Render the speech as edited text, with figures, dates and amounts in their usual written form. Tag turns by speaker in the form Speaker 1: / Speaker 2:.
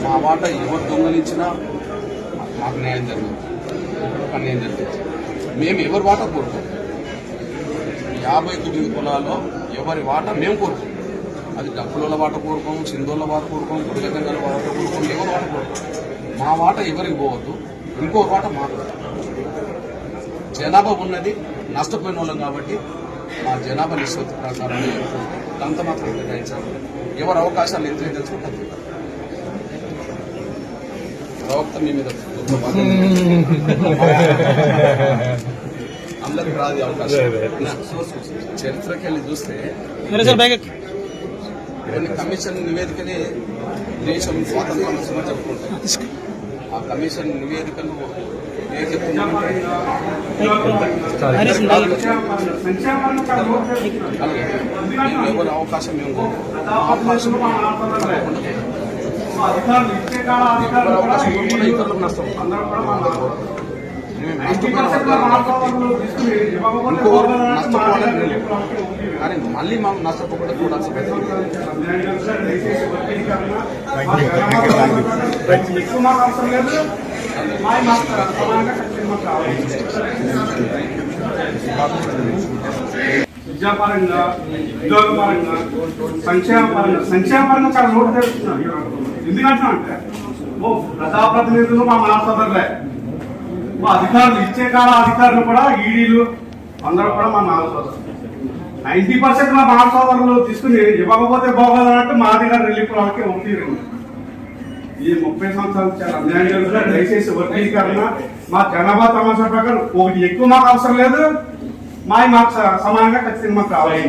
Speaker 1: మా వాట ఎవరు దొంగలించినా మాకు న్యాయం జరుగుతుంది, అన్యాయం జరుగుతుంది. మేము ఎవరి వాట కోరుకోం. 59 కులాల్లో ఎవరి వాట మేము కోరుకోం. అది డబ్బుల వాట కోరుకోం, సింధుల వాట కోరుకోం, గుడిగంగల వాట కోరుకోం, ఎవరి వాట కోరుకోం. మా వాట ఎవరికి పోవద్దు, ఇంకో వాట మాకు. జనాభా ఉన్నది నష్టపోయిన వాళ్ళం కాబట్టి మా జనాభా నిష్పత్తి ప్రకారం అంత మాత్రం కేటాయించాలి. ఎవరి అవకాశాలు ఎంత తెలుసుకుంటాం. ప్రవక్త మీ మీద అందరికి రాదు అవకాశం. చరిత్రకి వెళ్ళి చూస్తే కొన్ని కమిషన్ నివేదికనే దేశం స్వాతంత్రం వస్తుందని చెప్పుకుంటాం. ఆ కమిషన్ నివేదికను నేను చెప్తున్నానంటే ఎవరి అవకాశం మేము అవకాశం ఇతరులకు నష్టం. ఇంకోరు నష్టపోవాలని కానీ మళ్ళీ మనం నష్టపోకుండా చూడాల్సిన
Speaker 2: విద్యాపరంగా, ఉద్యోగపరంగా, సంక్షేమపరంగా చాలా నోటు తెరుస్తున్నారు. ఎందుకంటున్నా అంటే ప్రజాప్రతినిధులు మా సోదరులే, మా అధికారులు ఇచ్చే కాల అధికారులు కూడా ఈడీలు అందరూ కూడా మా సోదరులు. 90% మా సోదరులు తీసుకుని ఇవ్వకపోతే బాగోదన్నట్టు మా అధికారులు రిలీఫ్ వాళ్ళకి పంపిరండి. ఈ 30 సంవత్సరాలు చాలా అన్యాయం జరుగుతుంది. దయచేసి వర్గీకరణ మా జనాభా తమాషా ప్రకారం ఒకటి ఎక్కువ మాకు అవసరం లేదు, మాకు సమానంగా ఖచ్చితంగా మాకు కావాలి.